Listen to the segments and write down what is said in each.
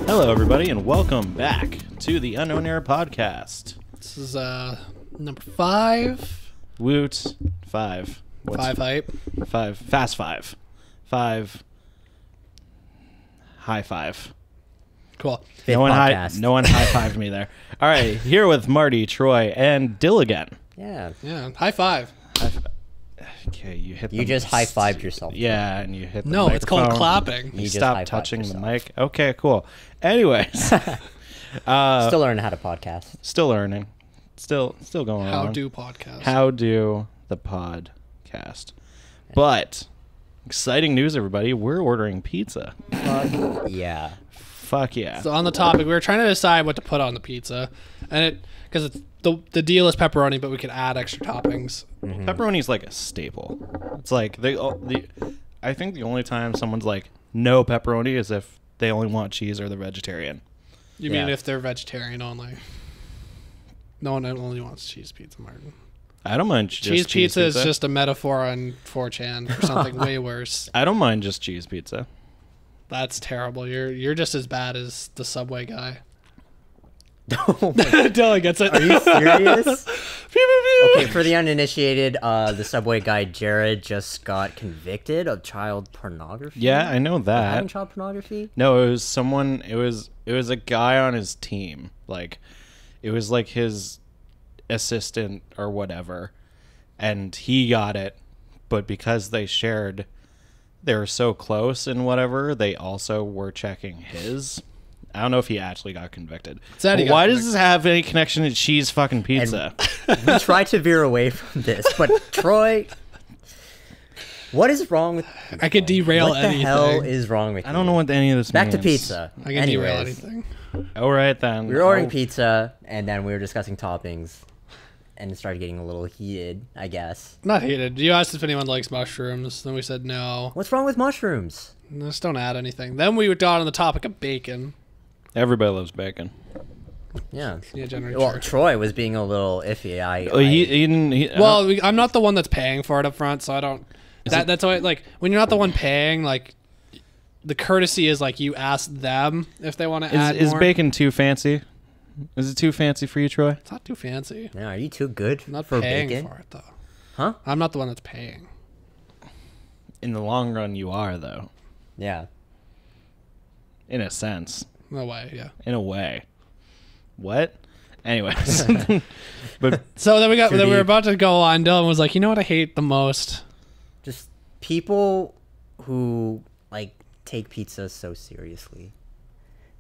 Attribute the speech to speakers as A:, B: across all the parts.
A: Hello, everybody, and welcome back to the Unknown Era podcast.
B: This is number 5.
A: Woot 5.
B: 5 hype.
A: 5. Fast 5. 5. High 5.
B: Cool.
A: No one high-fived me there. All right, here with Marty, Troy, and Dill again.
C: Yeah.
B: Yeah. High five.
A: Okay, you hit.
C: You just high-fived yourself.
A: Yeah, and you hit. The
B: No, it's called
A: microphone.
B: clapping.
A: You
C: just
A: stop
C: high-fived
A: touching the
C: yourself.
A: mic. Okay, cool. Anyways,
C: Still learning how to podcast.
A: still learning. Still going on.
B: How do podcasts?
A: How do the podcast? But exciting news, everybody! We're ordering pizza.
C: Yeah.
A: Fuck yeah!
B: So on the topic, we were trying to decide what to put on the pizza, and it because it's the deal is pepperoni, but we could add extra toppings.
A: Pepperoni's like a staple. It's like I think the only time someone's like no pepperoni is if they only want cheese or they're vegetarian.
B: You
C: Yeah.
B: mean if they're vegetarian only? No one only wants cheese pizza, Martin.
A: I don't mind just
B: Cheese pizza is just a metaphor on 4chan for something way worse.
A: I don't mind just cheese pizza.
B: That's terrible. You're just as bad as the Subway guy.
C: Oh
B: Dylan gets it.
C: Are you serious?
B: Pew, pew, pew.
C: Okay, for the uninitiated, the Subway guy Jared just got convicted of child pornography.
A: Yeah, I know
C: Having
A: that.
C: child pornography?
A: No, it was someone. It was a guy on his team. Like, it was like his assistant or whatever, and he got it. But because they shared, they were so close and whatever, they also were checking his. I don't know if he actually got convicted.
B: Said he got
A: Why does
B: convicted.
A: this have any connection to cheese fucking pizza?
C: We tried to veer away from this, but Troy, what is wrong with
B: I could derail
C: what the
B: anything.
C: hell is wrong with
A: I don't know what any of this
C: Back
A: means.
C: to pizza.
B: I can derail
C: Anyways,
B: anything.
A: All right then.
C: we were ordering
A: Oh,
C: pizza, and then we were discussing toppings, and it started getting a little heated, I guess.
B: Not hated. You asked if anyone likes mushrooms. Then we said no.
C: What's wrong with mushrooms?
B: Just don't add anything. Then we got on the topic of bacon.
A: Everybody loves bacon.
C: Yeah.
B: Yeah, generally
C: Well,
B: true.
C: Troy was being a little iffy.
A: Oh, he didn't.
B: Well, I'm not the one that's paying for it up front, so I don't. That's why, like, when you're not the one paying, like, the courtesy is like you ask them if they want to add
A: is
B: more.
A: bacon too fancy? Is it too fancy for you, Troy?
B: It's not too fancy.
C: Yeah, are you too good
B: I'm not
C: for
B: paying
C: bacon?
B: for it though.
C: Huh?
B: I'm not the one that's paying.
A: In the long run, you are though.
C: Yeah.
A: In a sense.
B: No way. Yeah.
A: In a way. What? Anyways. But
B: So then we
C: Too
B: were
C: deep.
B: about to go on. Dylan was like, "You know what I hate the most?
C: Just people who like take pizza so seriously.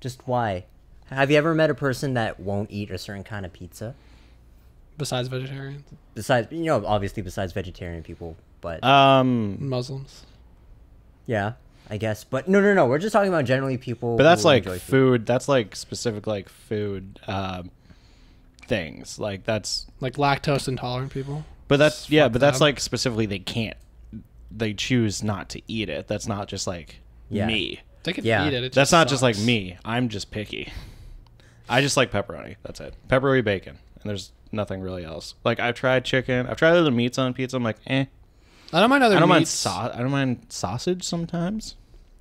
C: Just why? Have you ever met a person that won't eat a certain kind of pizza?
B: Besides vegetarians,
C: Besides, obviously besides vegetarian people, but
B: Muslims."
C: yeah, I guess. But no. We're just talking about generally people.
A: but that's
C: who
A: like
C: enjoy
A: food. That's like specific like food things. Like that's
B: Like lactose intolerant people.
A: but that's yeah, but that's
B: them.
A: like specifically they choose not to eat it. That's not just like
C: Yeah.
A: me.
B: They can
C: Yeah.
B: eat it.
A: That's not just like
B: sucks.
A: me. I'm just picky. I just like pepperoni. That's it. Pepperoni bacon. And there's nothing really else. Like I've tried chicken. I've tried other meats on pizza. I'm like, eh.
B: I don't mind other
A: I don't
B: meats.
A: I don't mind sausage sometimes.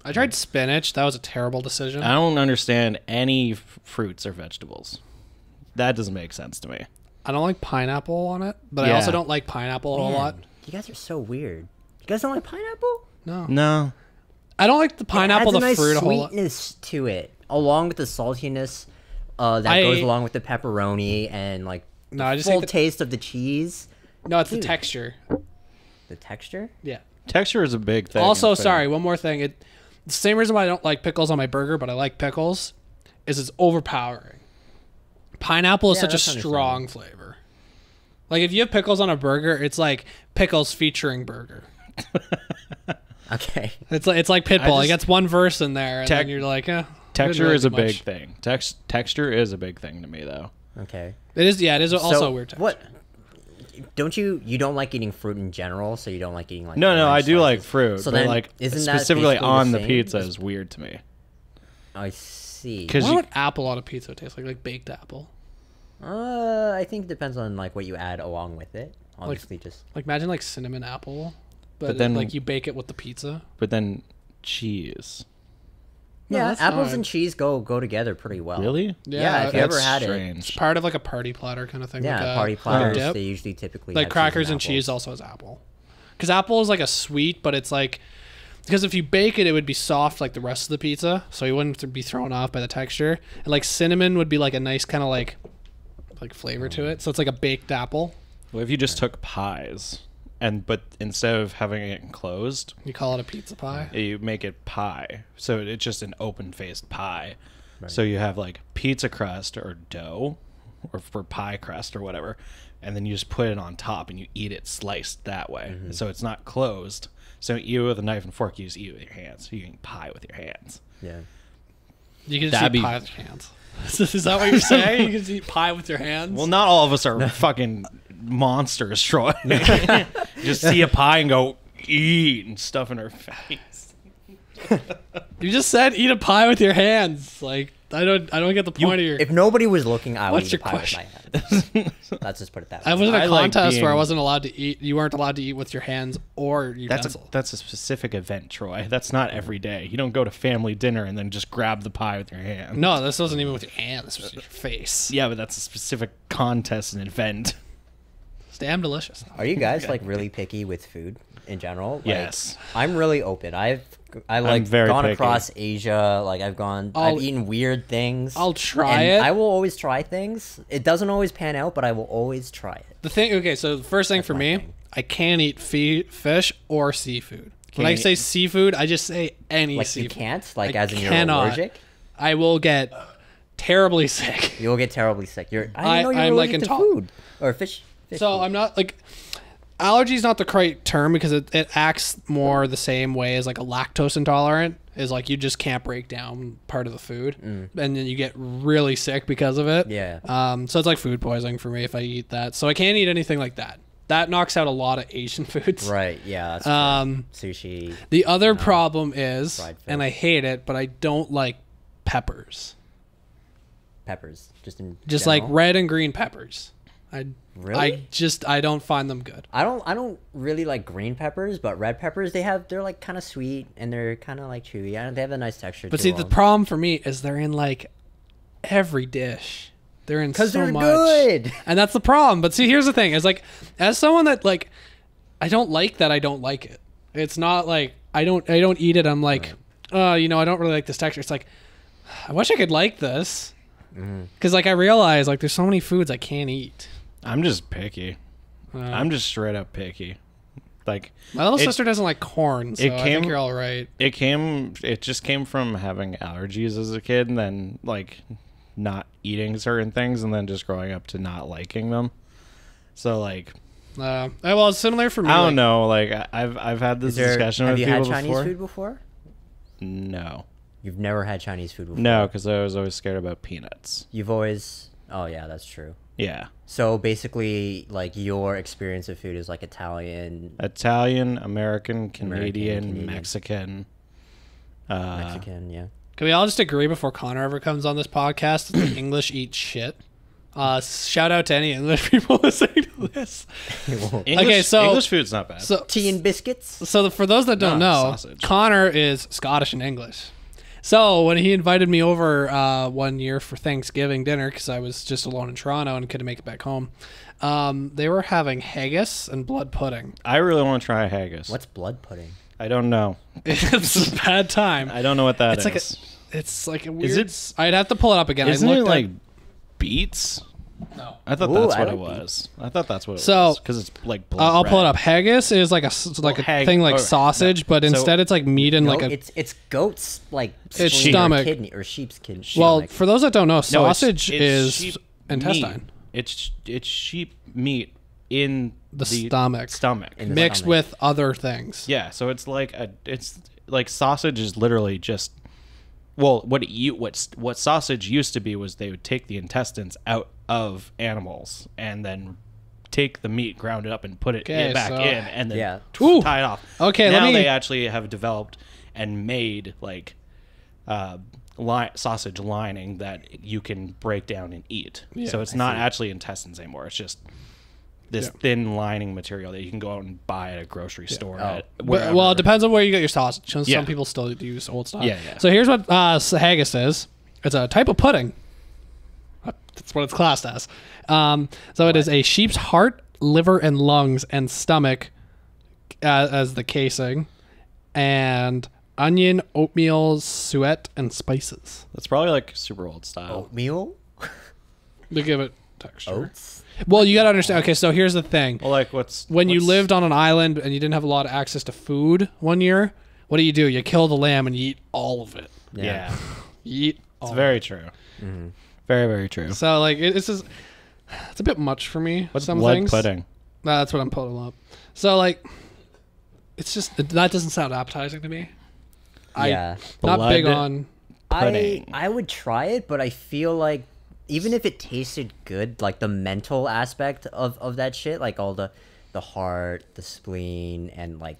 B: I tried spinach. That was a terrible decision.
A: I don't understand any fruits or vegetables. That doesn't make sense to me.
B: I don't like pineapple on it, but I
A: Yeah.
B: also don't like pineapple a whole
C: Man,
B: lot.
C: You guys are so weird. You guys don't like pineapple?
B: No.
A: No.
B: I don't like the pineapple,
C: it
B: the
C: adds a nice
B: fruit a whole lot.
C: sweetness to it, along with the saltiness that goes along with the pepperoni and like
B: No, I just
C: full
B: hate the,
C: taste of the cheese.
B: no, it's the
C: Dude.
B: texture.
C: The texture?
B: Yeah.
A: Texture is a big thing.
B: Also,
A: in food.
B: sorry, one more thing. The same reason why I don't like pickles on my burger, but I like pickles, is it's overpowering. Pineapple is
C: Yeah,
B: such a
C: that's
B: strong flavor. Like if you have pickles on a burger, it's like pickles featuring burger.
C: Okay.
B: It's like Pitbull.
A: just-
B: It gets one verse in there, and
A: Tec-
B: then you're like,
A: Texture
B: really
A: is a
B: too
A: big
B: much.
A: thing. Texture is a big thing to me, though.
C: Okay.
B: It is. Yeah, it is also
C: So,
B: a weird texture.
C: What? Don't you don't like eating fruit in general, so you don't like eating like
A: No, I
C: orange
A: do like
C: slices?
A: fruit,
C: So
A: but
C: then
A: like
C: isn't that
A: specifically
C: basically
A: on the
C: same?
A: pizza is weird to me.
C: I see. see.
B: I
A: 'Cause
B: wonder
A: you-
B: what apple on a pizza would taste like baked apple.
C: I think it depends on like what you add along with it. Obviously, just
B: Like imagine like cinnamon apple, but
A: then-
B: like you bake it with the pizza.
A: But then cheese.
B: No,
C: yeah,
B: that's
C: apples
B: fine.
C: and cheese go together pretty well.
A: Really?
C: Yeah, if you ever
A: That's
C: had it.
B: It's
A: strange.
B: part of like a party platter kind of thing.
C: Yeah,
B: like
C: party
B: a
C: platters.
B: dip.
C: They usually typically
B: Like
C: have
B: crackers and
C: apples.
B: cheese also has apple. Because apple is like a sweet, but it's like because if you bake it, it would be soft like the rest of the pizza, so you wouldn't be thrown off by the texture. And like cinnamon would be like a nice kind of like flavor to it. So it's like a baked apple.
A: What if you just took pies but instead of having it enclosed,
B: You call it a pizza pie.
A: you make it pie. So it's just an open-faced pie. So you have like pizza crust or dough or for pie crust or whatever, and then you just put it on top and you eat it sliced that way. So it's not closed. So you eat with a knife and fork, you just eat it with your hands. So you eat pie with your hands.
C: Yeah.
B: You can just
A: That'd
B: eat
A: be-
B: pie with your hands. Is that what you're saying? You can just eat pie with your hands?
A: Well, not all of us are fucking monsters, Troy. Just see a pie and go eat and stuff in our face.
B: You just said eat a pie with your hands. Like I don't get the point of your.
C: If nobody was looking, I would
B: What's
C: eat a
B: your
C: pie with my hands. Let's just put it that way.
B: I was in a
A: I like
B: contest where I
A: being-
B: wasn't allowed to eat. You weren't allowed to eat with your hands or utensil.
A: That's a specific event, Troy. That's not every day. You don't go to family dinner and then just grab the pie with your hand.
B: No, this wasn't even with your hand. This was with your face.
A: Yeah, but that's a specific contest and event.
B: It's damn delicious.
C: Are you guys like really picky with food in general? Like,
A: Yes.
C: I'm really open. I like
A: very
C: gone
A: picky.
C: across Asia. Like I've
B: I'll-
C: eaten weird things.
B: I'll try
C: and
B: it.
C: I will always try things. It doesn't always pan out, but I will always try it.
B: The thing, okay, so the first thing for
C: my
B: me,
C: thing.
B: I can't eat fish or seafood. When I
A: Can't
B: say
A: eat-
B: seafood, I just say any
C: Like
B: seafood.
C: you can't. Like
B: I
C: as in you're
B: cannot.
C: allergic.
B: I will get terribly sick.
C: You'll get terribly sick. I didn't
B: I-
C: know you
B: I'm,
C: were
B: like,
C: allergic to
B: intol-
C: food or fish.
B: So
C: food.
B: I'm not like allergy is not the correct term because it acts more the same way as like a lactose intolerant is like you just can't break down part of the food and then you get really sick because of it.
C: Yeah.
B: So it's like food poisoning for me if I eat that. So I can't eat anything like that. That knocks out a lot of Asian foods.
C: Right. Yeah. That's sushi.
B: The other problem is,
C: Fried fish.
B: and I hate it, but I don't like peppers.
C: Peppers.
B: Just like
C: general.
B: red and green peppers.
C: Really?
B: I don't find them good.
C: I don't really like green peppers, but red peppers they're like kind of sweet and they're kind of like chewy. They have a nice texture.
B: But
C: to
B: see, the
C: them.
B: problem for me is they're in like every dish. They're in so
C: they're
B: much,
C: good.
B: and that's the problem. But see, here's the thing: is like, as someone that like, I don't like that. I don't like it. It's not like I don't eat it. I'm like, oh, I don't really like this texture. It's like, I wish I could like this, because like I realize like there's so many foods I can't eat.
A: I'm just picky.
B: Uh,
A: I'm just straight up picky. Like
B: My little
A: it-
B: sister doesn't like corn, so I think you're all right.
A: it just came from having allergies as a kid and then like not eating certain things and then just growing up to not liking them. So like
B: Well, it's similar for me.
A: I don't
B: like,
A: know. Like I've had this discussion
C: have
A: with
C: you
A: people
C: had Chinese
A: before.
C: food before?
A: No,
C: You've never had Chinese food before.
A: no, because I was always scared about peanuts.
C: You've always. Oh yeah, that's true.
A: Yeah,
C: So basically, like your experience of food is like Italian,
A: Italian, American, Canadian,
C: Canadian.
A: Mexican.
C: Mexican. Yeah.
B: Can we all just agree before Connor ever comes on this podcast that the English eat shit? Shout out to any English people listening to this.
A: English,
B: so-
A: English food's not bad.
B: So,
C: Tea and biscuits.
B: so for those that don't
A: No,
B: know,
A: sausage.
B: Connor is Scottish and English. So when he invited me over one year for Thanksgiving dinner, because I was just alone in Toronto and couldn't make it back home, they were having haggis and blood pudding.
A: I really want to try haggis.
C: What's blood pudding?
A: I don't know.
B: It's a bad time.
A: I don't know what that is.
B: It's like a weird.
A: it-
B: I'd have to pull it up again.
A: Isn't
B: I
A: it
B: looked
A: like
B: at-
A: beets?
B: no.
A: I thought
C: Ooh,
A: that's
C: I
A: what it
C: like
A: was. I thought that's what it
B: So-
A: was because it's like blood
B: I'll pull it
A: red.
B: up. Haggis is like a thing like
A: or-
B: sausage, but
A: so-
B: instead it's like meat and
C: No,
B: like a.
C: it's goat's like
B: It's
C: spleen or
B: stomach.
C: kidney or sheep's kidney.
B: Well,
C: stomach.
B: for those that don't know,
A: No,
B: sausage
A: it's
B: is
A: sheep
B: intestine
A: meat. It's sheep meat in
B: The stomach.
A: Stomach.
C: In the
B: mixed
C: stomach.
B: with other things.
A: Yeah, so it's like sausage is literally just what sausage used to be was they would take the intestines out of animals and then take the meat, ground it up, and put it
B: Okay,
A: back
B: so-
A: in, and then
C: Yeah.
B: Ooh.
A: tie it off.
B: Okay,
A: now
B: let me-
A: they actually have developed and made like sausage lining that you can break down and eat.
B: Yeah,
A: so it's
C: I
A: not
C: see.
A: actually intestines anymore. It's just this thin lining material that you can go out and buy at a grocery store. At wherever.
B: Well, it depends on where you get your sausage. Some
A: Yeah.
B: people still use old style.
A: Yeah, yeah.
B: So here's what haggis is. It's a type of pudding. That's what it's classed as. So it is a sheep's heart, liver, and lungs, and stomach as the casing, and onion, oatmeal, suet, and spices.
A: That's probably like super old style.
C: Oatmeal,
B: To give it texture.
C: oats.
B: Well, you got to understand. Okay, so here's the thing.
A: Well, like
B: When you lived on an island and you didn't have a lot of access to food one year, what do? You kill the lamb and you eat all of it.
A: yeah,
B: You eat all
A: it's
B: of
A: very true. Very, very true.
B: it. So, like, it's just, it's a bit much for me.
A: What's
B: some
A: blood
B: things.
A: pudding?
B: That's what I'm pulling up. So, like, it's just, that doesn't sound appetizing to me.
C: Yeah.
B: Not big
A: Blood
B: on.
A: pudding.
C: I would try it, but I feel like even if it tasted good, like the mental aspect of that shit, like all the heart, the spleen, and like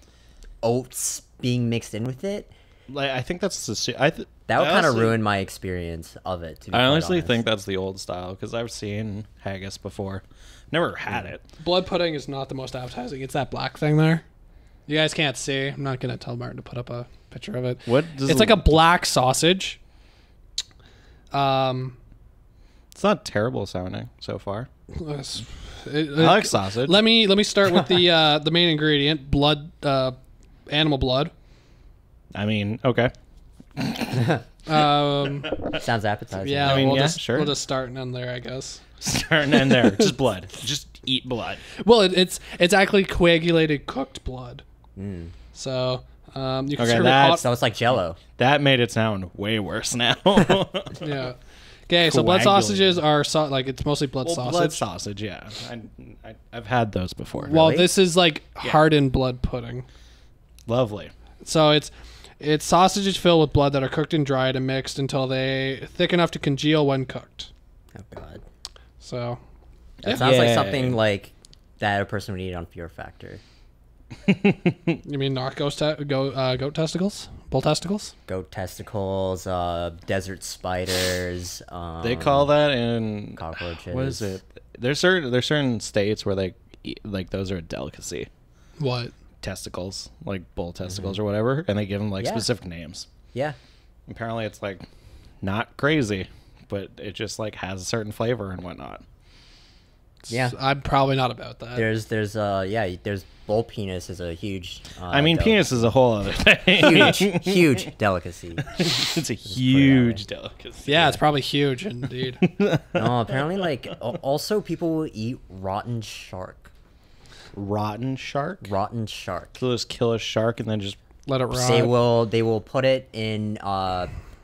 C: oats being mixed in with it,
A: Like, I think that's the.
C: that would kind of ruin my experience of it. To be
A: I
C: quite
A: honestly
C: honest.
A: think that's the old style because I've seen haggis before. Never had it.
B: Blood pudding is not the most appetizing. It's that black thing there. You guys can't see. I'm not going to tell Martin to put up a picture of it.
A: What does
B: It's like a black sausage.
A: It's not terrible sounding so far.
B: It-
A: I like sausage.
B: Let me start with the main ingredient, blood, animal blood.
A: I mean, okay.
C: Sounds appetizing.
B: Yeah,
A: I mean,
B: we'll
A: yeah,
B: just
A: sure.
B: we'll just start and end there, I guess.
A: Starting in there, just blood. Just eat blood.
B: Well, it's actually coagulated cooked blood. So you can
A: Okay,
B: serve it
A: that's-
B: hot.
C: So it's like Jello.
A: That made it sound way worse now.
B: Yeah. Okay, so blood
A: Coagulated.
B: sausages are like it's mostly blood
A: Well,
B: sausage.
A: blood sausage, yeah. I've had those before.
B: Well,
C: Really?
B: this is like hardened blood pudding.
A: Lovely.
B: So it's sausages filled with blood that are cooked and dried and mixed until they thick enough to congeal when cooked.
C: Oh god.
B: So
C: That sounds like
A: Yay.
C: something like that a person would eat on Fear Factor.
B: you mean not goat testicles, bull testicles?
C: Goat testicles, desert spiders.
A: They call that in
C: cockroaches.
A: What is it? There's certain states where they eat, like those are a delicacy.
B: What?
A: Testicles, like bull testicles or whatever, and they give them like
C: Yeah.
A: specific names.
C: Yeah.
A: Apparently, it's like not crazy, but it just like has a certain flavor and whatnot.
C: Yeah.
B: I'm probably not about that.
C: There's bull penis is a huge.
A: I mean, penis is a whole other thing.
C: huge delicacy.
A: It's a huge delicacy.
B: Yeah, it's probably huge indeed.
C: No, apparently, like also people will eat rotten shark.
A: Rotten shark.
C: Rotten shark.
A: So just kill a shark and then just
B: Let it rot.
C: They will put it in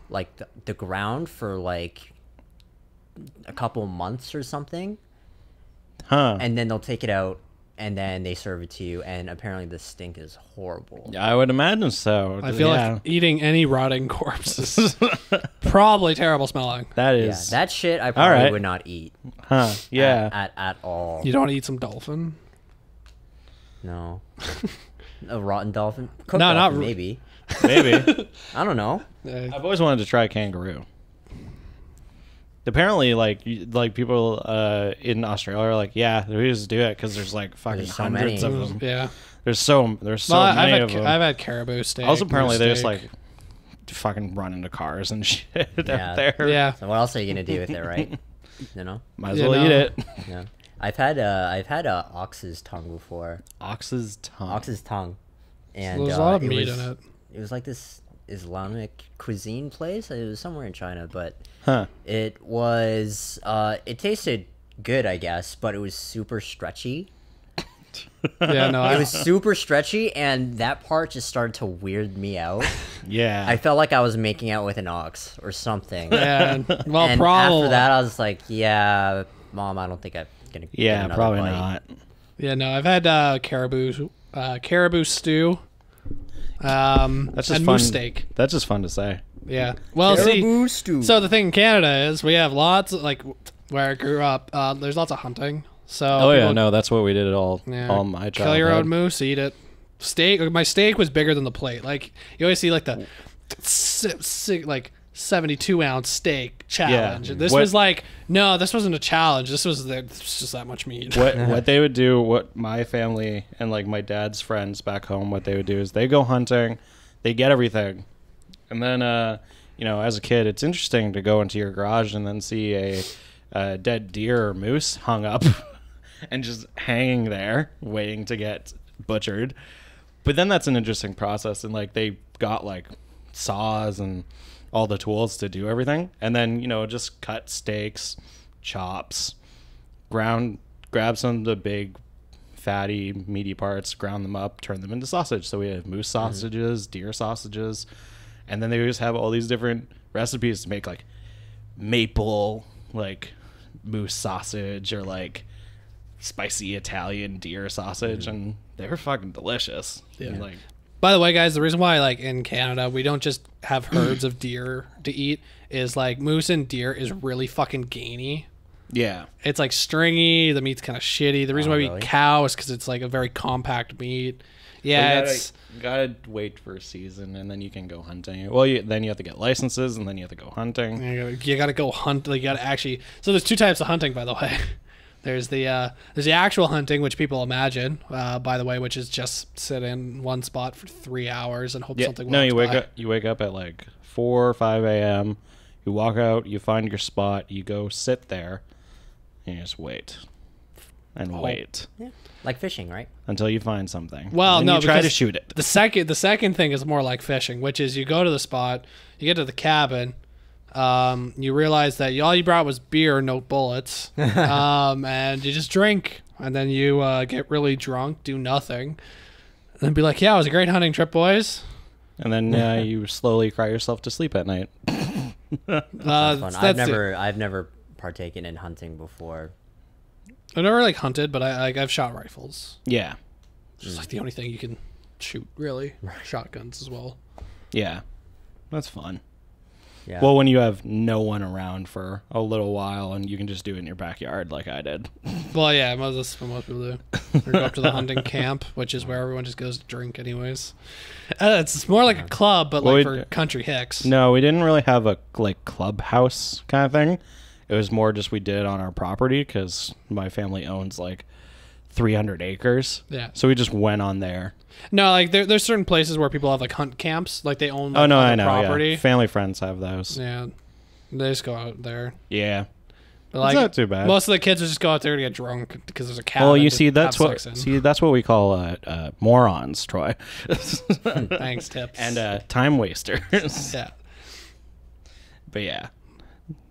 C: like the ground for like a couple months or something, and then they'll take it out and then they serve it to you, and apparently the stink is horrible.
A: Yeah, I would imagine so.
B: I feel like eating any rotting corpse is probably terrible smelling.
A: that
C: Yeah,
A: is.
C: that shit I probably
A: right.
C: would not eat
A: Yeah.
C: at all.
B: You don't want to eat some dolphin?
C: No. A rotten dolphin? Cooked
B: No, not
C: dolphin,
B: r-
C: maybe.
A: Maybe.
C: I don't know.
A: I've always wanted to try kangaroo. Apparently, like people in Australia are like, yeah, we just do it because there's like fucking
C: There's so
A: hundreds
C: many.
A: of them.
B: Yeah.
A: There's so
B: Well,
A: many of them.
B: I've had caribou steak.
A: Also, apparently, they
B: moose
A: just
B: steak.
A: like fucking run into cars and shit
C: Yeah.
A: out there.
B: Yeah.
C: So what else are you gonna do with it, right? You know?
A: Might as
B: You
A: well
B: know.
A: eat it.
C: Yeah. I've had ox's tongue before.
A: Ox's tongue.
C: Ox's tongue. And
B: There's a lot of
C: it
B: meat
C: was,
B: in it.
C: It was like this Islamic cuisine place. It was somewhere in China, but
A: Huh.
C: it was it tasted good, I guess, but it was super stretchy.
B: Yeah, no,
C: It was super stretchy, and that part just started to weird me out.
A: Yeah.
C: I felt like I was making out with an ox or something.
B: yeah, well,
C: And
B: probably.
C: after that, I was like, "Yeah, Mom, I don't think I'm gonna." get
A: yeah,
C: another
A: probably
C: bite."
A: not.
B: Yeah, no, I've had caribou stew.
A: That's just
B: and
A: fun.
B: moose steak.
A: That's just fun to say.
B: Yeah. Well, see,
C: Caribou stew.
B: so the thing in Canada is we have lots like where I grew up. There's lots of hunting. So
A: Oh yeah,
B: people-
A: no, that's what we did all
B: yeah,
A: all my childhood.
B: kill your own moose, eat it. Steak. My steak was bigger than the plate. Like you always see like the like 72-ounce steak challenge.
A: Yeah.
B: This
A: What-
B: was like, no, this wasn't a challenge. This was just that much meat.
A: What they would do, what my family and like my dad's friends back home, what they would do is they go hunting, they get everything, and then you know, as a kid, it's interesting to go into your garage and then see a dead deer or moose hung up and just hanging there waiting to get butchered. But then that's an interesting process, and like they got like saws and all the tools to do everything, and then, you know, just cut steaks, chops, grab some of the big fatty meaty parts, ground them up, turn them into sausage. So we have moose sausages, deer sausages, and then they just have all these different recipes to make like maple like moose sausage or like spicy Italian deer sausage, and they were fucking delicious.
B: Yeah.
A: And, like,
B: By the way, guys, the reason why, like, in Canada, we don't just have herds of deer to eat is, like, moose and deer is really fucking gainy.
A: yeah.
B: It's, like, stringy. The meat's kind of shitty. The reason why we
C: really?
B: eat cow is because it's, like, a very compact meat. Yeah,
A: You gotta wait for a season, and then you can go hunting. Well, then you have to get licenses, and then you have to go hunting.
B: you gotta go hunt. Like, you gotta actually. So there's two types of hunting, by the way. There's the actual hunting, which people imagine, by the way, which is just sit in one spot for 3 hours and hope
A: Yeah,
B: something.
A: no,
B: walks by.
A: you wake up at like 4 or 5 a.m. You walk out, you find your spot, you go sit there, and you just wait and wait
C: Yeah. Like fishing, right?
A: until you find something.
B: Well,
A: And
B: no,
A: you try to
B: because
A: shoot it.
B: The second thing is more like fishing, which is you go to the spot, you get to the cabin, you realize that all you brought was beer, no bullets, and you just drink, and then you get really drunk, do nothing, and then be like, "Yeah, it was a great hunting trip, boys."
A: And then you slowly cry yourself to sleep at night.
C: That's fun.
B: That's
C: I've never partaken in hunting before.
B: I've never like hunted, but I've shot rifles.
A: Yeah,
B: It's like the only thing you can shoot, really. Shotguns as well.
A: yeah, that's fun.
C: Yeah.
A: Well, when you have no one around for a little while and you can just do it in your backyard like I did.
B: Well, yeah, that's what most people do. Or go up to the hunting camp, which is where everyone just goes to drink anyways. It's more like a club, but
A: Well,
B: like
A: we-
B: for country hicks.
A: No, we didn't really have a like clubhouse kind of thing. It was more just we did it on our property because my family owns like 300 acres.
B: Yeah.
A: So we just went on there.
B: No, like there's certain places where people have like hunt camps, like they own like,
A: Oh no,
B: other
A: I know.
B: property.
A: Yeah. Family friends have those.
B: Yeah, they just go out there.
A: Yeah.
B: But,
A: It's
B: like,
A: not too bad.
B: Most of the kids will just go out there to get drunk because there's a cabin.
A: Well, you
B: to
A: see,
B: have
A: that's what
B: sex in.
A: that's what we call morons, Troy,
B: Thanks, tips.
A: and time wasters.
B: yeah,
A: But yeah,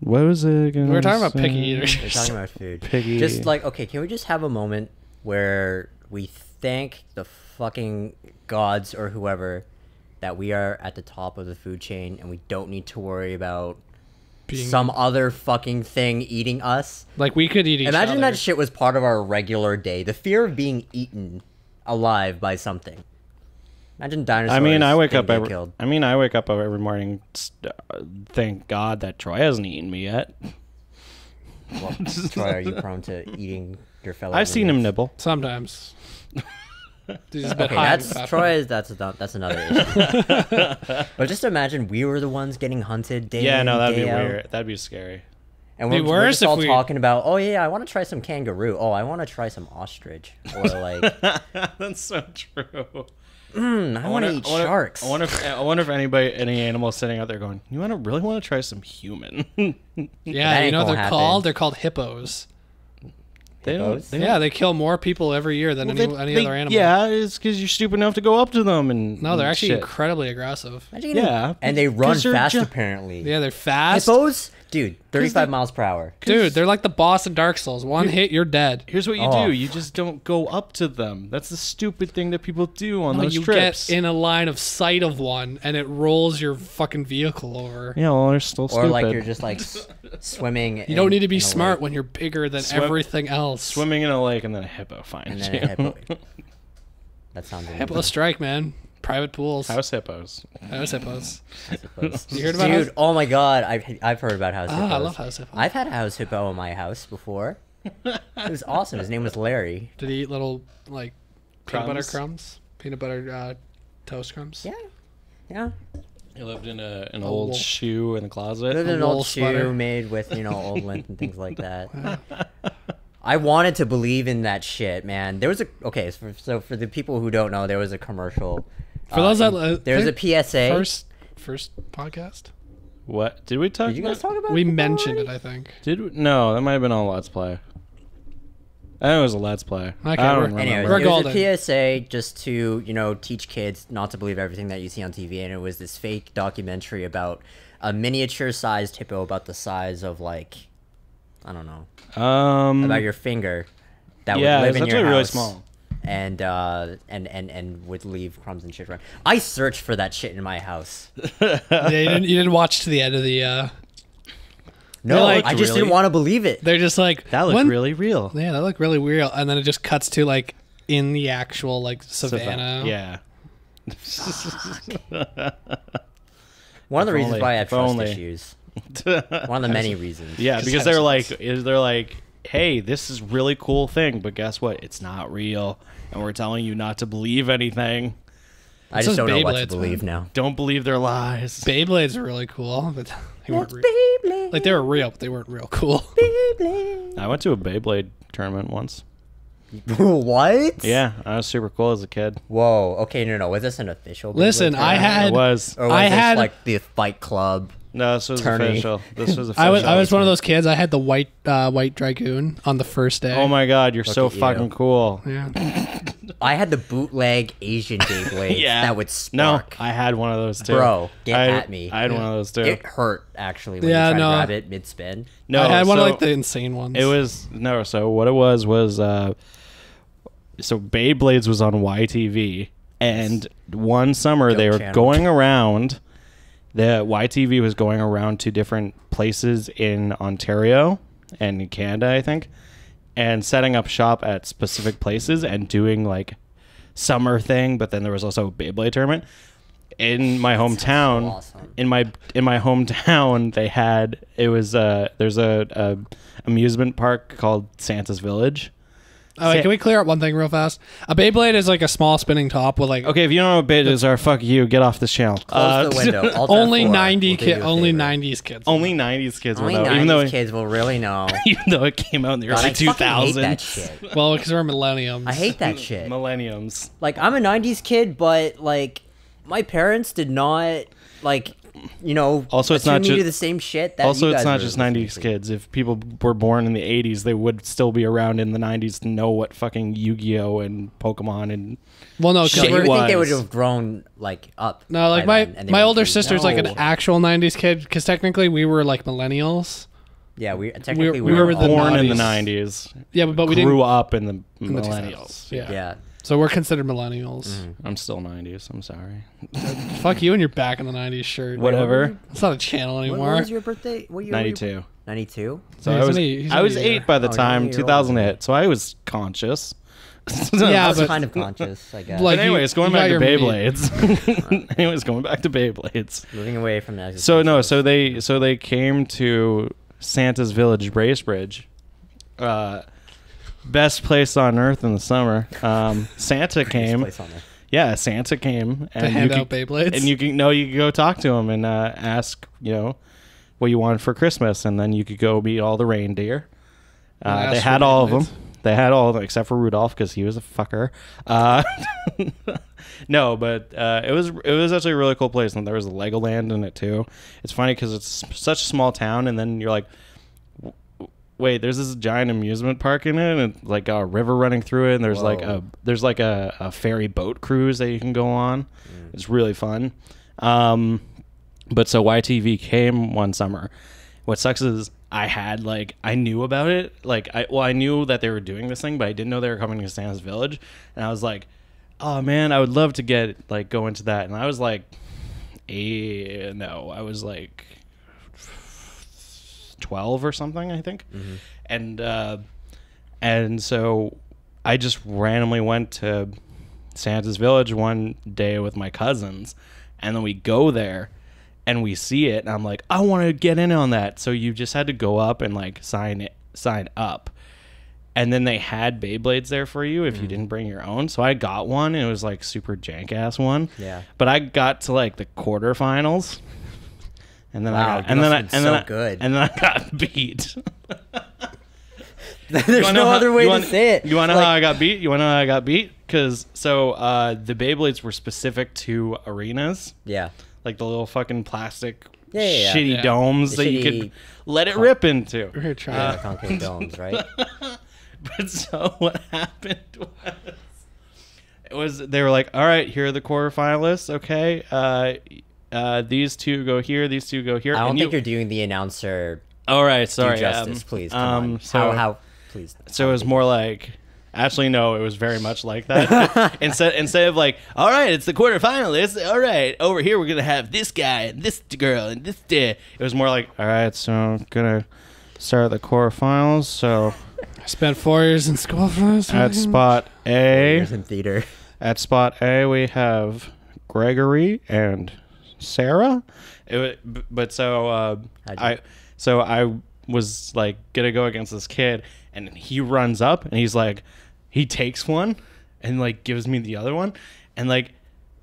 A: what was it?
B: we were talking about picky eaters.
C: We're talking about food.
A: Piggy.
C: Just like, okay, can we just have a moment where we thank the fucking gods or whoever that we are at the top of the food chain and we don't need to worry about
B: Being-
C: some other fucking thing eating us?
B: Like we could eat each
C: Imagine
B: other.
C: that shit was part of our regular day. The fear of being eaten alive by something. Imagine dinosaurs.
A: I mean, I wake
C: didn't
A: up
C: get
A: every.
C: killed.
A: I mean, I wake up every morning. Thank God that Troy hasn't eaten me yet.
C: Well, Troy, are you prone to eating your fellow?
A: I've seen him
C: roommates?
A: nibble.
B: Sometimes. He's a bit
C: Okay,
B: high.
C: that's Troy's. That's another issue. But just imagine we were the ones getting hunted day
A: Yeah,
C: in,
A: no, that'd
C: day
A: be
C: out.
A: weird. That'd be scary.
C: And
B: Be
C: we're
B: worse
C: just
B: if
C: all
B: we-
C: talking about, oh yeah, I want to try some kangaroo. Oh, I want to try some ostrich. Or like,
A: That's so true.
C: I want to eat sharks.
A: I wonder if any animal sitting out there going, you really want to try some human?
B: Yeah,
C: That
B: you know what
C: ain't
B: they're
C: gonna
B: called?
C: happen.
B: They're called hippos.
A: They
C: Hippos?
B: Yeah, they kill more people every year than any other animal.
A: Yeah, it's because you're stupid enough to go up to them and
B: No, they're actually
A: shit.
B: incredibly aggressive.
C: Imagine getting-
A: Yeah,
C: and they run
A: 'cause they're
C: fast
A: ju-
C: apparently.
B: Yeah, they're fast.
C: Hippos, dude, 35
A: they-
C: miles per hour.
B: Dude, they're like the boss in Dark Souls. One hit, you're dead.
A: Here's what you
C: Oh.
A: do: you just don't go up to them. That's the stupid thing that people do on
B: No,
A: those
B: you
A: trips.
B: get in a line of sight of one, and it rolls your fucking vehicle over.
A: Yeah, well, they're still
C: Or
A: stupid.
C: like you're just like swimming.
B: You don't need to be smart when you're bigger than
A: Swim-
B: everything else.
A: swimming in a lake and then a hippo
C: And
A: finds
C: then
A: you.
C: a hippo. That sounds
B: Hippo strike, man. Private pools.
A: House hippos.
B: House hippos.
C: hippos.
B: You heard about
C: Dude,
B: house?
C: oh my god, I've heard about house hippos.
B: Ah, I love house hippos.
C: I've had a house hippo in my house before. It was awesome. His name was Larry.
B: Did he eat little peanut butter
A: Crumbs?
B: crumbs? Peanut butter toast crumbs?
C: Yeah, yeah.
A: He lived in an old
B: wool.
A: shoe in the closet.
C: There's an
B: wool
C: old shoe
B: sweater.
C: made with, old lint and things like that. I wanted to believe in that shit, man. There was so for the people who don't know, there was a commercial.
B: For those that
C: there was a PSA.
B: First podcast.
A: What did we talk?
C: Did you guys talk about?
B: We
C: it
B: mentioned
C: already?
B: it, I think.
A: Did we? No, that might have been on Let's Play. I think it was a Let's Play.
B: Okay,
A: I don't
B: we're-
A: remember.
C: Anyways,
B: We're
C: it was
B: golden.
C: a PSA just to, teach kids not to believe everything that you see on TV, and it was this fake documentary about a miniature-sized hippo about the size of, like, I don't know, about your finger that
A: yeah,
C: would live
A: it's
C: in your
A: actually
C: house.
A: really small.
C: And would leave crumbs and shit around. I searched for that shit in my house.
B: Yeah, you didn't watch to the end of the.
C: No,
B: like,
C: I just
A: really?
C: didn't want to believe it.
B: They're just like
A: That looked
B: when-
A: really real.
B: Yeah, that looked really weird, and then it just cuts to like in the actual like savannah.
A: Yeah.
C: One of the
A: If
C: reasons
A: only-
C: why I have
A: if
C: trust
A: only.
C: issues. One of the many reasons.
A: Yeah,
B: Just
A: because
B: have
A: they're like, hey, this is really cool thing, but guess what? It's not real, and we're telling you not to believe anything.
C: I
B: This
C: just
B: is
C: don't know what to
B: Beyblades,
C: believe now.
A: Don't believe their lies.
B: Beyblades are really cool, but they weren't real.
C: Beyblade.
B: Like they were real, but they weren't real cool.
C: Beyblade.
A: I went to a Beyblade tournament once.
C: What?
A: Yeah, I was super cool as a kid.
C: Whoa. Okay, no. Was this an official? Beyblade
B: Listen, I
C: tournament?
B: had
A: It was.
C: Or was
B: I
C: this
B: had-
C: like the Fight Club?
A: No, this was
C: Tourney.
A: official. This was official.
B: I was one of those kids. I had the white dragoon on the first day.
A: Oh my god, you're so
C: at you.
A: fucking cool.
B: Yeah.
C: I had the bootleg Asian Beyblade
A: Yeah.
C: that would
A: No,
C: spark.
A: I had one of those too.
C: Bro, get
A: I,
C: at me.
A: I had one of those too.
C: It hurt actually when
B: Yeah,
C: you tried
B: no.
C: to grab it mid spin.
A: No,
B: I had one
A: so
B: of like the insane ones.
A: it was no. So what it was so Beyblades was on YTV, and one summer
C: Dope
A: they were
C: channel.
A: going around. The YTV was going around to different places in Ontario and in Canada, I think, and setting up shop at specific places and doing like summer thing. But then there was also a Beyblade tournament in my hometown.
C: awesome.
A: In my hometown, they had there's a amusement park called Santa's Village.
B: Oh, wait, can we clear up one thing real fast? A Beyblade is like a small spinning top with like
A: Okay, if you don't know what Beyblades are, fuck you. Get off this channel.
C: Close the window. Alt
B: only
C: F4
B: 90
C: will do
B: kid,
C: you a
B: only
C: favor.
B: 90s kids.
A: Only 90s kids will
C: Only
A: know,
C: 90s
A: even though
C: kids will really know.
A: even though it came out in the
C: God,
A: early
C: I fucking hate
A: 2000s.
C: that shit.
B: Well, because we're millenniums.
C: I hate that shit.
A: Millenniums.
C: Like, I'm a 90s kid, but, like, my parents did not, like,
A: Also, it's not
C: attune me to
A: ju-
C: the same shit that
A: Also,
C: you
A: it's
C: guys
A: not
C: were
A: just
C: listening
A: 90s
C: to.
A: kids. If people were born in the 80s, they would still be around in the 90s to know what fucking Yu-Gi-Oh and Pokemon and
B: Well, no,
C: So
B: because
C: you would think they would
A: was.
C: have grown, like, up.
B: no, like
C: by
B: my
C: then, and they
B: my
C: would
B: older
C: be-
B: sister's like an
A: No.
B: actual 90s kid because technically we were like millennials.
C: Yeah, technically
B: we were the
A: born in the
B: 90s.
A: 90s.
B: Yeah, but we
A: Grew
B: didn't
A: up in the
B: in the
A: millennials.
B: 2000s. Yeah.
C: Yeah.
B: So we're considered millennials.
A: I'm still 90s. I'm sorry.
B: Fuck you and your back in the 90s shirt.
A: Whatever.
B: It's not a channel
C: What
B: anymore.
C: was your birthday? What year?
A: 92.
C: 92?
A: So
B: Yeah,
A: I
B: he's
A: was
B: only- he's
A: I was
B: only a year.
A: 8 by the
C: Oh, you're
A: time
C: only a year
A: 2000
C: older.
A: hit, so I was conscious.
B: Yeah,
C: I was
B: but
C: kind of conscious, I guess.
B: Like-
A: But anyways,
B: you
A: going
B: got
A: back to
B: your meat.
A: Beyblades. Anyways, going back to Beyblades.
C: Moving away from that.
A: So no, so they came to Santa's Village, Bracebridge. Best place on earth in the summer. Santa came. Yeah, Santa came
B: to
A: and
B: hand
A: you
B: out
A: could,
B: Beyblades.
A: and you can go talk to him and ask what you wanted for Christmas, and then you could go meet all the reindeer.
B: And
A: They
B: ask
A: had
B: for
A: all of them.
B: Beyblades.
A: They had all of them except for Rudolph because he was a fucker. No, but it was actually a really cool place, and there was a Legoland in it too. It's funny because it's such a small town, and then you're like, wait, there's this giant amusement park in it, and like a river running through it, and there's like a ferry boat cruise that you can go on. It's really fun. But so YTV came one summer. What sucks is I knew about it. I knew that they were doing this thing, but I didn't know they were coming to Santa's Village. And I was like, oh man, I would love to go into that. And I was like, I was like 12 or something, I think. And so I just randomly went to Santa's Village one day with my cousins, and then we go there and we see it, and I'm like, I want to get in on that. So you just had to go up and like sign up, And then they had Beyblades there for you if you didn't bring your own. So I got one, and it was like super jank ass one.
C: Yeah.
A: But I got to like the quarterfinals, and then
C: Wow,
A: I got, and then I,
C: you
A: and
C: must
A: then
C: have
A: I,
C: been so good.
A: and then I got beat.
C: There's no other way to say it.
A: You want to know
C: Like,
A: how I got beat? You want to know how I got beat? Because the Beyblades were specific to arenas,
C: Yeah.
A: like the little fucking plastic
C: Yeah.
A: shitty
B: Yeah.
A: domes
C: The
A: that you
C: shitty
A: could let it rip into.
B: Here, try
C: Yeah,
B: it.
C: concave domes, right?
A: But so what happened was they were like, all right, here are the quarterfinalists. Okay, these two go here, these two go here.
C: I don't
A: and
C: think you're doing the announcer
A: all right, sorry,
C: justice, please. Come on.
A: So
C: how please.
A: so it was more like. Actually, no. It was very much like that. instead of like, all right, it's the quarterfinalists. All right, over here we're gonna have this guy and this girl and this day. It was more like, all right, so I'm gonna start the quarterfinals. So
B: I spent 4 years in school for this.
A: at spot A,
C: Years in theater.
A: at spot A we have Gregory and Sarah. But so I was like gonna go against this kid, and he runs up and he's like, he takes one and like gives me the other one, and like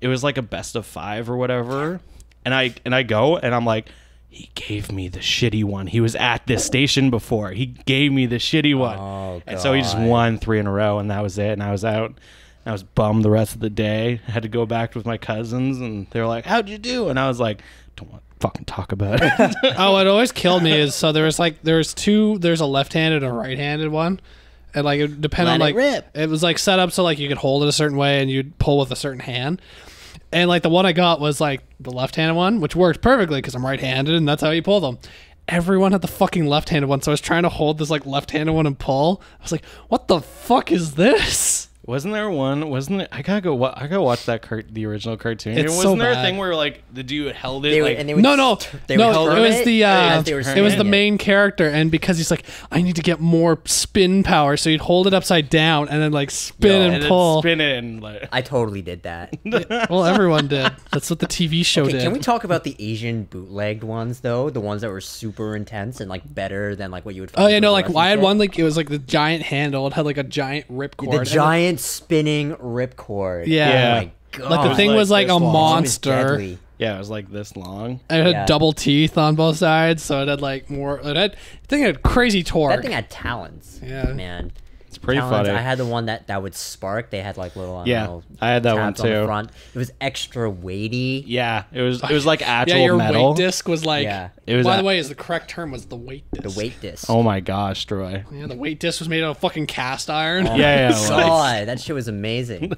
A: it was like a best of 5 or whatever, and I go and I'm like, he gave me the shitty one. He was at this station before. He gave me the shitty one,
C: Oh,
A: and so he just
C: God.
A: won 3 in a row, and that was it. And I was out. I was bummed the rest of the day. I had to go back with my cousins, and they were like, "How'd you do?" And I was like, "Don't want to fucking talk about it."
B: Oh, what always killed me is so there's a left-handed and a right-handed one, and like it depended on
C: Let it
B: like
C: rip.
B: it was like set up so like you could hold it a certain way and you'd pull with a certain hand, and like the one I got was like the left-handed one, which worked perfectly because I'm right-handed and that's how you pull them. Everyone had the fucking left-handed one, so I was trying to hold this like left-handed one and pull. I was like, what the fuck is this?
A: Wasn't there one? Wasn't it? I gotta go watch that the original cartoon.
B: It's
A: Wasn't
B: so
A: there
B: bad.
A: a thing where like the dude held it
C: They would,
A: like
C: and they would
B: No,
C: they would
B: no,
C: turn
B: it was the
C: as they were
B: it was the
C: spinning
B: main character, and because he's like, I need to get more spin power, so you'd hold it upside down and then like spin
A: and
B: and
A: then
B: pull.
A: spin it and like.
C: I totally did that.
B: Well, everyone did. That's what the TV show
C: Okay,
B: did.
C: can we talk about the Asian bootlegged ones though? The ones that were super intense and like better than like what you would.
B: Oh
C: Find
B: yeah,
C: in
B: no,
C: the
B: like
C: wrestling
B: I had
C: shit?
B: one like it was like the giant handle. It had like a giant ripcord.
C: The giant spinning ripcord.
B: Yeah.
C: Oh my god.
B: Like the thing
A: like
B: was like
A: this
B: a
A: long.
C: It was
B: monster.
C: deadly.
A: Yeah, it was like this long.
B: And it had
C: Yeah.
B: double teeth on both sides, so it had like more. I think it had crazy torque.
C: That thing had talons.
B: Yeah.
C: Man.
A: It's pretty
C: Talons.
A: funny.
C: I had the one that would spark. They had like little. I don't
A: Yeah,
C: know,
A: I had that one
C: tabs on the
A: too.
C: front. It was extra weighty.
A: Yeah, it was like actual
B: yeah, your
A: metal.
B: weight disc was like.
C: Yeah.
A: It was
B: by
A: a-
B: the way, is the correct term was the weight disc.
C: The weight disc.
A: Oh my gosh, Troy.
B: Yeah, the weight disc was made out of fucking cast iron.
A: Yeah, it was.
C: God, that shit was amazing.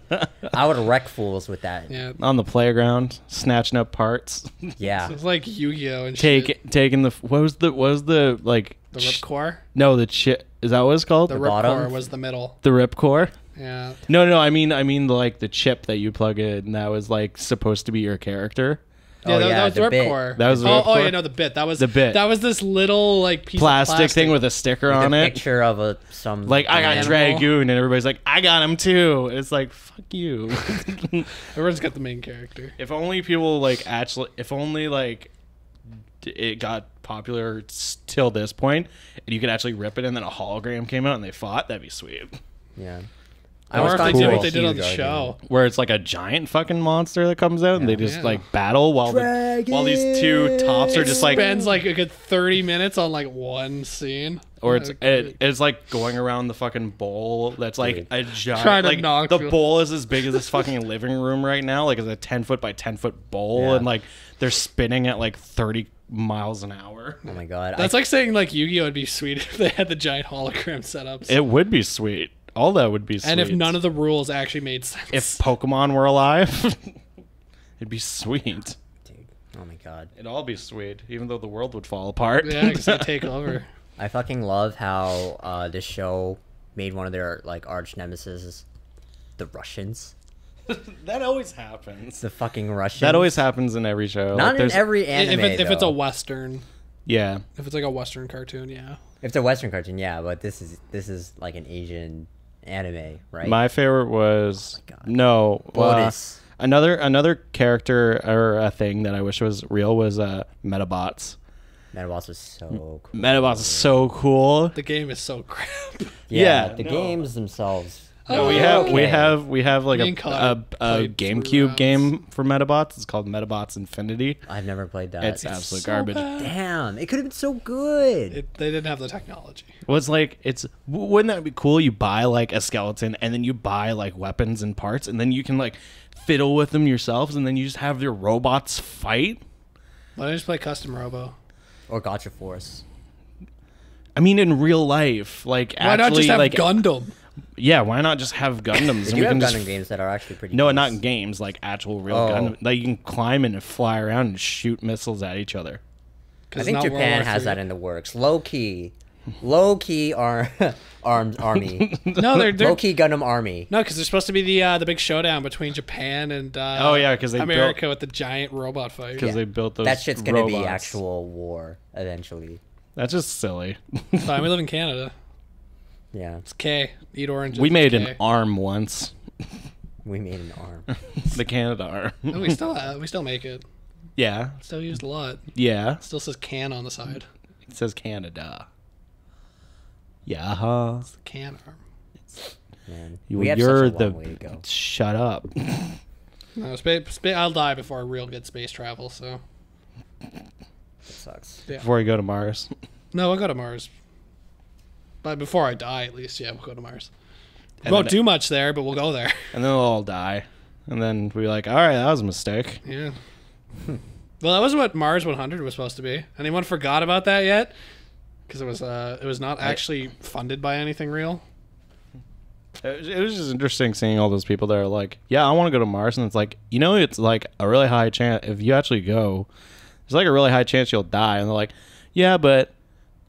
C: I would wreck fools with that.
B: Yeah.
A: On the playground, snatching up parts,
C: Yeah.
B: It's like Yu-Gi-Oh and shit.
A: taking the what was the like
B: The ripcore.
A: no the chip is that what it's called
B: The
C: bottom?
B: ripcore was the middle.
A: the rip core.
B: Yeah.
A: No, I mean like the chip that you plug in that was like supposed to be your character.
B: Yeah,
C: Oh,
B: that,
C: yeah,
B: that was
C: the
B: the
C: bit.
B: ripcore.
A: That was the
B: oh,
A: ripcore?
B: yeah, no, the bit. That was
A: The bit.
B: That was this little like piece
A: Plastic
B: of plastic
A: thing with a sticker
C: With
A: on
C: a
A: it.
C: picture of some
A: Like I got
B: Animal.
A: Dragoon, and everybody's like, I got him too. It's like fuck you.
B: Everyone's got the main character.
A: If only people like actually. If only like it got popular till this point, and you could actually rip it, and then a hologram came out and they fought. That'd be sweet.
C: Yeah.
B: I wonder if
C: got
B: they did
C: into
B: what
C: a
B: they did on
C: huge
B: the show.
C: argument.
A: Where it's like a giant fucking monster that comes out, and they just
B: Yeah.
A: like battle while these two tops are just like,
B: Spends like a good 30 minutes on like one scene.
A: or it's like going around the fucking bowl that's like
C: Dude.
A: a giant.
B: Trying to
A: Like
B: knock
A: the
B: you-
A: bowl is as big as this fucking living room right now. Like it's a 10-foot by 10-foot bowl,
C: Yeah.
A: and like they're spinning at like 30 miles an hour.
C: Oh my god.
B: That's like saying like Yu-Gi-Oh would be sweet if they had the giant hologram setups.
A: It would be sweet. All that would be sweet.
B: and if none of the rules actually made sense.
A: if Pokemon were alive, it'd be sweet.
C: Dude. Oh my god.
A: It'd all be sweet, even though the world would fall apart.
B: yeah, because they take over.
C: I fucking love how this show made one of their like arch nemesis the Russians.
A: That always happens.
C: The fucking Russians.
A: That always happens in every show.
C: Not
A: Like,
C: in
A: there's-
C: every anime.
B: if it's a
C: though.
B: Western,
A: Yeah.
B: if it's like a Western cartoon, yeah.
C: If it's a Western cartoon, yeah, but this is like an Asian anime, right?
A: My favorite was
C: God.
A: no
C: Lotus.
A: another character or a thing that I wish was real was Metabots.
C: Metabots was so cool.
A: Metabots is so cool.
B: The game is so crap.
C: Yeah,
A: Yeah,
C: the
A: no.
C: games themselves.
A: No, we
C: Okay.
A: have like
B: Me and Connor
A: a
B: played 3
A: GameCube
B: rounds.
A: game for Metabots. It's called Metabots Infinity.
C: I've never played that.
A: It's absolute
B: so
A: garbage.
B: bad.
C: Damn, it could have been so good.
B: They didn't have the technology.
A: Well, it's like wouldn't that be cool? You buy like a skeleton and then you buy like weapons and parts and then you can like fiddle with them yourselves and then you just have your robots fight.
B: Why don't you just play Custom Robo?
C: Or Gotcha Force.
A: I mean, in real life, like
B: Why not
A: actually,
B: just have
A: like
B: Gundam?
A: yeah, why not just have Gundams?
C: They
A: and
C: do have
A: can
C: Gundam
A: just
C: games that are actually pretty
A: no,
C: nice.
A: not in games, like actual real
C: Oh.
A: Gundam. Like you can climb and fly around and shoot missiles at each other.
C: I think Japan has that in the works. Low key armed army.
B: No, they're
C: Low key Gundam army.
B: no, because there's supposed to be the big showdown between Japan and
A: Oh, yeah, 'cause they
B: America with the giant robot fight.
A: Because they built those
C: That shit's gonna be
A: robots.
C: actual war eventually.
A: That's just silly.
B: Fine, we live in Canada.
C: Yeah,
B: It's K. Eat oranges.
A: We made
B: K.
A: an arm once.
C: we made an arm.
A: The Canada arm.
B: No, we still make it.
A: Yeah.
B: Still used a lot.
A: Yeah.
B: Still says can on the side.
A: It says Canada. Yeah.
B: It's the can arm.
C: Man,
A: You're
C: such a long
A: the.
C: way to go.
A: Shut up.
B: No, I'll die before I real good space travel. So
C: That sucks.
B: yeah.
A: Before you go to Mars.
B: No, we'll go to Mars. But before I die, at least, yeah, we'll go to Mars. We
A: And
B: won't
A: then-
B: do much there, but we'll go there.
A: And then they'll all die. And then we'll be like, all right, that was a mistake.
B: Yeah. Well, that was what Mars 100 was supposed to be. Anyone forgot about that yet? Because it was not actually funded by anything real.
A: It was just interesting seeing all those people that are like, yeah, I want to go to Mars. And it's like, you know, it's like a really high chance. If you actually go, there's like a really high chance you'll die. And they're like, yeah, but,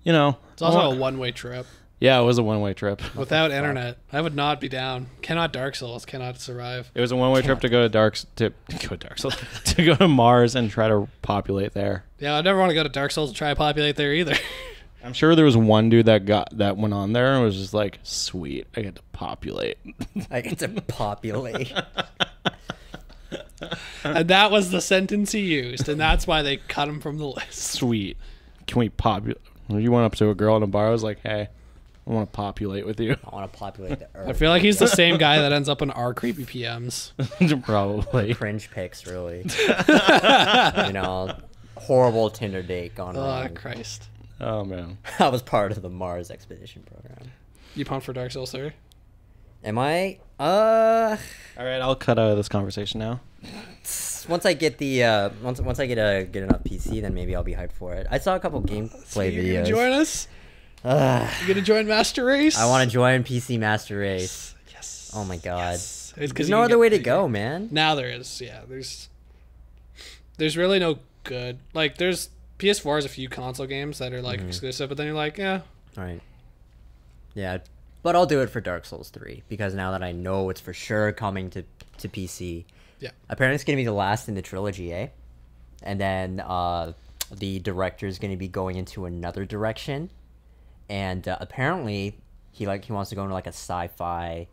A: you know.
B: It's also a one-way trip.
A: Yeah, it was a one-way trip.
B: Without internet, I would not be down. Cannot Dark Souls, cannot survive.
A: It was a one-way trip to go to Dark Souls, to go to Mars and try to populate there.
B: Yeah, I never want to go to Dark Souls and try to populate there either.
A: I'm sure there was one dude that went on there and was just like, sweet, I get to populate.
C: I get to populate.
B: And that was the sentence he used, and that's why they cut him from the list.
A: Sweet, can we populate? You went up to a girl in a bar. I was like, hey, I want to populate with you.
C: I want to populate the earth.
B: I feel like he's the same guy that ends up in our creepy PMs.
A: Probably.
C: Cringe pics, really. You know, horrible Tinder date gone
B: Oh,
C: wrong.
B: Christ.
A: Oh man.
C: I was part of the Mars expedition program.
B: You pumped for Dark Souls 3?
C: Am I?
A: All right, I'll cut out of this conversation now.
C: Once I get the once I get enough PC, then maybe I'll be hyped for it. I saw a couple gameplay
B: You
C: videos.
B: gonna join us?
C: Ugh.
B: You gonna join Master Race?
C: I want to join PC Master Race.
B: Yes.
C: Oh my god.
B: Yes. It's 'cause
C: There's
B: you
C: no
B: can
C: other
B: get
C: way to
B: the
C: go,
B: game.
C: man.
B: Now there is. Yeah, there's really no good. Like there's PS4 has a few console games that are like exclusive, but then you're like, yeah,
C: All right. Yeah, but I'll do it for Dark Souls 3 because now that I know it's for sure coming to PC.
B: yeah.
C: Apparently, it's gonna be the last in the trilogy, eh? And then the director's gonna be going into another direction, and apparently he wants to go into like a sci-fi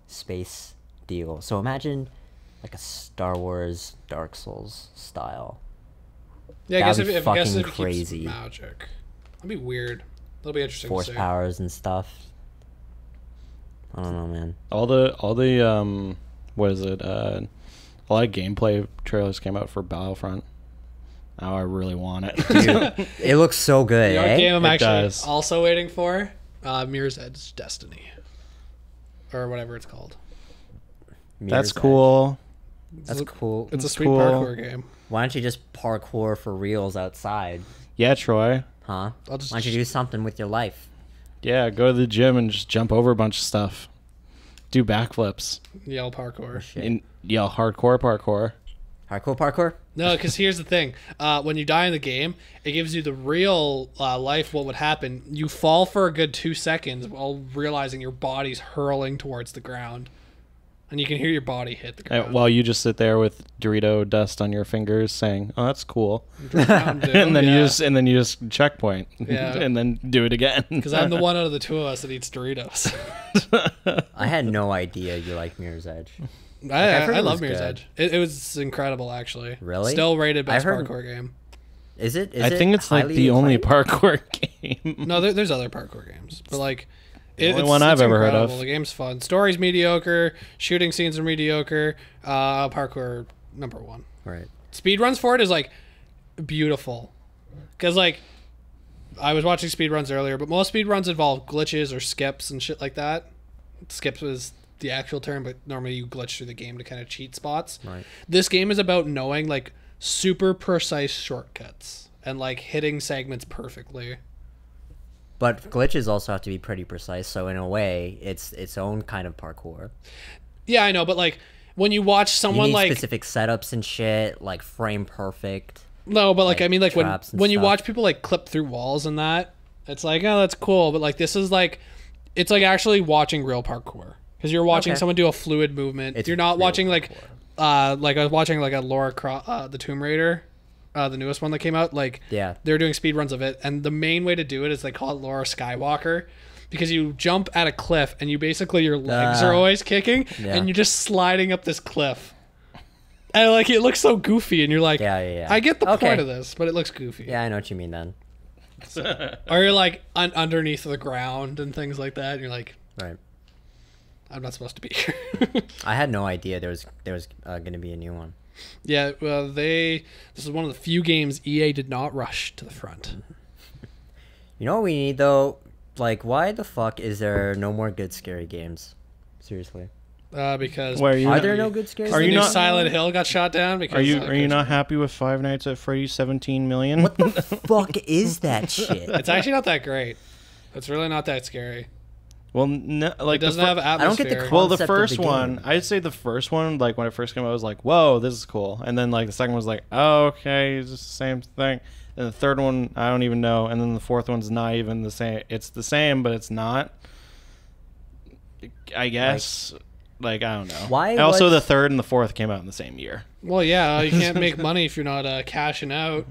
C: space deal. So imagine like a Star Wars Dark Souls style.
B: Yeah, I
C: That'd
B: guess
C: be
B: if I guess
C: fucking
B: if it keeps
C: crazy.
B: magic, that'd be weird. That'll be interesting
C: Force
B: to see.
C: powers and stuff. I don't know, man.
A: All the what is it? A lot of gameplay trailers came out for Battlefront. Now I really want it.
C: Dude, it looks so good,
B: The
C: eh?
B: game I'm
A: It
B: actually
A: does.
B: also waiting for, Mirror's Edge Destiny, or whatever it's called.
A: That's
C: Mirror's Edge.
A: cool.
C: That's cool.
B: It's a
A: It's
B: sweet
A: cool.
B: parkour game.
C: Why don't you just parkour for reals outside,
A: Yeah, Troy.
C: huh?
B: I'll just
C: Why don't you do something with your life?
A: Yeah, go to the gym and just jump over a bunch of stuff. Do backflips.
B: yell parkour.
C: Shit.
A: And yell hardcore parkour.
C: Hardcore parkour?
B: No, because here's the thing: when you die in the game, it gives you the real life. What would happen? You fall for a good 2 seconds while realizing your body's hurling towards the ground, and you can hear your body hit the ground.
A: While you just sit there with Dorito dust on your fingers, saying, "Oh, that's cool,"
B: Ground, dude.
A: and then
B: Yeah.
A: you just checkpoint,
B: Yeah.
A: and then do it again.
B: Because I'm the one out of the two of us that eats Doritos.
C: I had no idea you liked Mirror's Edge.
B: I
C: heard it
B: love
C: was
B: Mirror's
C: good.
B: Edge. It was incredible, actually.
C: Really?
B: Still rated best
C: I've heard-
B: parkour game.
C: Is it?
A: I think it's like
C: highly
A: the only
C: hyped?
A: parkour game.
B: No, there's other parkour games, but like
A: only one I've ever heard of.
B: The game's fun. Story's mediocre. Shooting scenes are mediocre. Parkour number 1.
C: Right.
B: Speedruns for it is like beautiful, because like I was watching speedruns earlier, but most speedruns involve glitches or skips and shit like that. Skips is the actual term, but normally you glitch through the game to kind of cheat spots.
C: Right.
B: This game is about knowing like super precise shortcuts and like hitting segments perfectly.
C: But glitches also have to be pretty precise, so in a way, it's its own kind of parkour.
B: Yeah, I know, but like when you watch
C: You
B: someone
C: need
B: like
C: specific setups and shit, like frame perfect.
B: no, but like I mean like when
C: traps and
B: you
C: stuff.
B: watch people like clip through walls and that, it's like, oh, that's cool, but like this is like it's like actually watching real parkour, because you're watching
C: Okay.
B: someone do a fluid movement.
C: It's
B: You're not
C: real
B: watching like I was watching like a the Tomb Raider, the newest one that came out. Like
C: Yeah.
B: they're doing speed runs of it, and the main way to do it is they call it Laura Skywalker, because you jump at a cliff and you basically your legs are always kicking
C: Yeah.
B: and you're just sliding up this cliff. And like it looks so goofy, and you're like,
C: Yeah.
B: I get the
C: Okay.
B: point of this, but it looks goofy.
C: Yeah, I know what you mean then.
B: Or you're like underneath the ground and things like that, and you're like,
C: Right.
B: I'm not supposed to be here.
C: I had no idea there was going to be a new one.
B: Yeah, well, this is one of the few games EA did not rush to the front.
C: You know what we need though? Like, why the fuck is there no more good scary games? Seriously.
B: Because
A: Where are you
C: Are
A: not-
C: there no good scary
A: Are
B: the
A: you
C: games?
B: new
A: not-
B: Silent Hill got shot down? Because
A: Are you not happy with Five Nights at Freddy's 17 million?
C: What the fuck is that shit?
B: It's actually not that great. It's really not that scary.
A: Well, no, like
B: It doesn't
A: the
B: have
C: I don't get the
B: atmosphere.
A: well, the
C: concept of
A: first
C: the
A: one,
C: game.
A: I'd say the first one, like when it first came out, I was like, "Whoa, this is cool," and then like the second one was like, "Oh, okay, it's just the same thing," and the third one, I don't even know, and then the fourth one's not even the same. It's the same, but it's not. I guess, like I don't know.
C: Why
A: And also,
C: was-
A: the third and the fourth came out in the same year.
B: Well, yeah, you can't make money if you're not cashing out.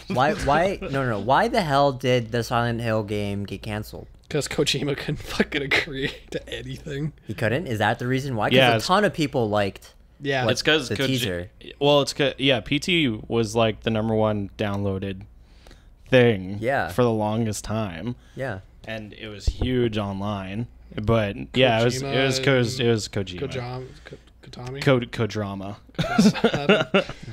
C: Why no. Why the hell did the Silent Hill game get canceled?
B: Because Kojima couldn't fucking agree to anything.
C: He couldn't? Is that the reason why? 'Cause
A: Yeah,
C: a
A: it's-
C: ton of people liked.
B: Yeah,
C: What?
A: It's because
C: The teaser.
A: Well, it's yeah. PT was like the #1 downloaded thing.
C: Yeah.
A: For the longest time.
C: Yeah.
A: And it was huge online. But yeah, it was Kojima.
B: Kotami.
A: Kodrama.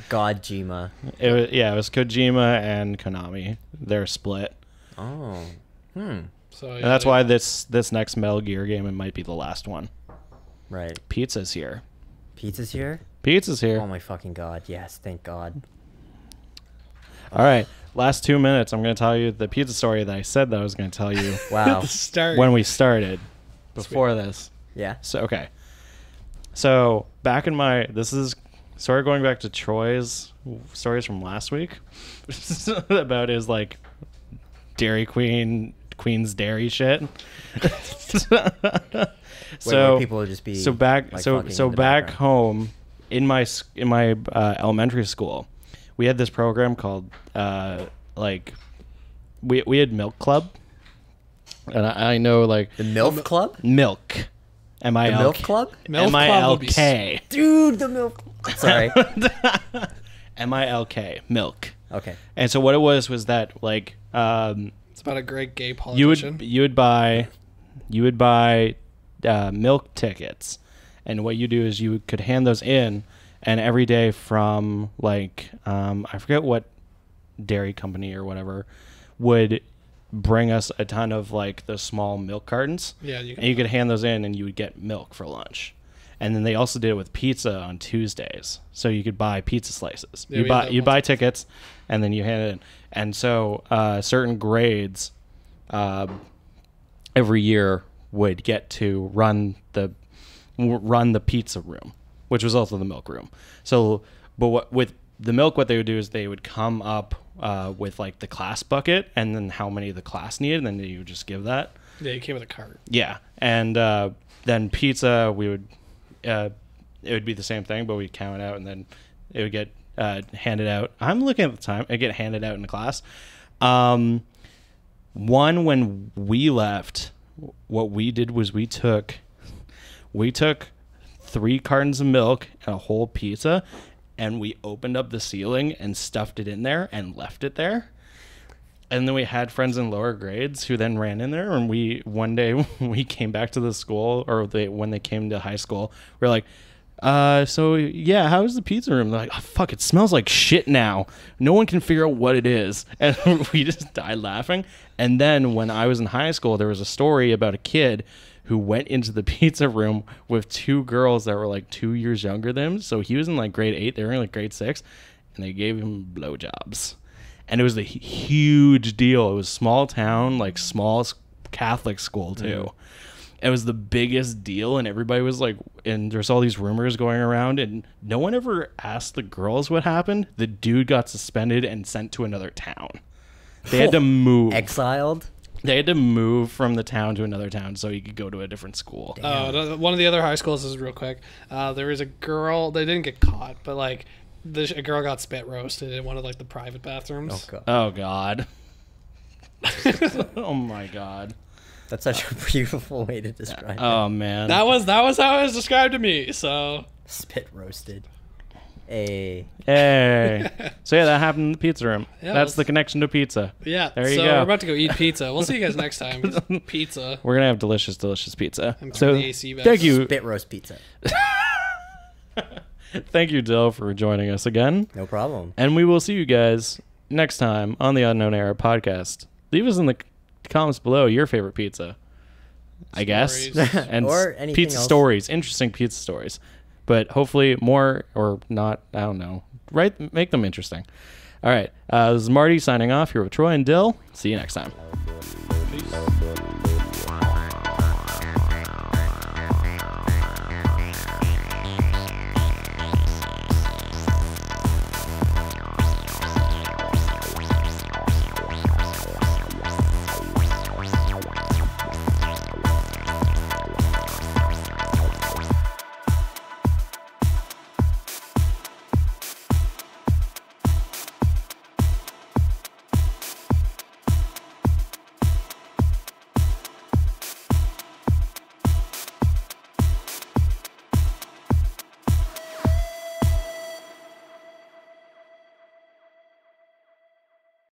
C: Godjima.
A: It was Kojima and Konami. They're split.
C: Oh.
B: So
A: And that's why this next Metal Gear game, it might be the last one.
C: Right.
A: Pizza's here.
C: Pizza's here?
A: Pizza's here.
C: Oh my fucking god. Yes, thank god.
A: All right. Last 2 minutes, I'm going to tell you the pizza story that I said that I was going to tell you
C: Wow.
B: start.
A: when we started before this.
C: Yeah.
A: So, okay. So, back in this is sort of going back to Troy's stories from last week about his, like, Dairy Queen's Dairy shit.
C: Where people would just be
A: so back
C: like,
A: so
C: fucking
A: so
C: in the
A: back
C: background.
A: home in my elementary school, we had this program called like we had milk club, and I know like
C: The MILF Club?
A: milk,
C: The
A: MILK,
C: MILF Club?
B: Milk Club would be
A: MILK,
C: Dude, the MILF Sorry.
A: MILK, milk.
C: Okay.
A: And so what it was that like
B: It's about a great gay
A: you
B: politician.
A: would buy milk tickets, and what you do is you could hand those in, and every day from like I forget what dairy company or whatever would bring us a ton of like the small milk cartons.
B: Yeah,
A: and you could hand those in, and you would get milk for lunch. And then they also did it with pizza on Tuesdays, so you could buy pizza slices.
B: Yeah, we had that
A: you
B: once.
A: buy tickets, and then you hand it in. And so certain grades every year would get to run the pizza room, which was also the milk room. So, but with the milk, what they would do is they would come up with like the class bucket, and then how many the class needed, and then you would just give that.
B: Yeah, you came with a cart.
A: Yeah, and then pizza, we would it would be the same thing, but we'd count it out, and then it would get handed out. I'm looking at the time; it get handed out in class. One when we left, what we did was we took 3 cartons of milk and a whole pizza, and we opened up the ceiling and stuffed it in there and left it there. And then we had friends in lower grades who then ran in there, and one day when we came back to the school, or when they came to high school, we were like, so yeah, how's the pizza room? They're like, oh fuck, it smells like shit now. No one can figure out what it is. And we just died laughing. And then when I was in high school, there was a story about a kid who went into the pizza room with 2 girls that were like 2 years younger than him. So he was in like grade 8, they were in like grade 6, and they gave him blowjobs. And it was a huge deal. It was small town, like small Catholic school too. It was the biggest deal, and everybody was like, and there's all these rumors going around, and no one ever asked the girls what happened. The dude got suspended and sent to another town. They had to move.
C: Exiled?
A: They had to move from the town to another town so he could go to a different school.
B: One of the other high schools, this is real quick. There was a girl, they didn't get caught, but like, a girl got spit roasted in one of like the private bathrooms.
A: Oh god. Oh my god.
C: That's such a beautiful way to describe it.
A: Oh man.
B: That was how it was described to me. So
C: spit roasted. Hey.
A: So yeah, that happened in the pizza room.
B: Yeah,
A: that's the connection to pizza.
B: Yeah.
A: There you
B: so
A: go.
B: we're about to go eat pizza. We'll see you guys next time. Pizza.
A: We're gonna have delicious pizza.
B: And
A: So
B: the AC back.
A: thank you.
C: Spit roast pizza.
A: Thank you, Dill, for joining us again.
C: No problem.
A: And we will see you guys next time on the Unknown Era podcast. Leave us in the comments below your favorite pizza, I guess. And
C: Or anything
A: pizza
C: else.
A: stories, interesting pizza stories. But hopefully more or not, I don't know. Make them interesting. All right. This is Marty signing off here with Troy and Dill. See you next time.
B: Peace.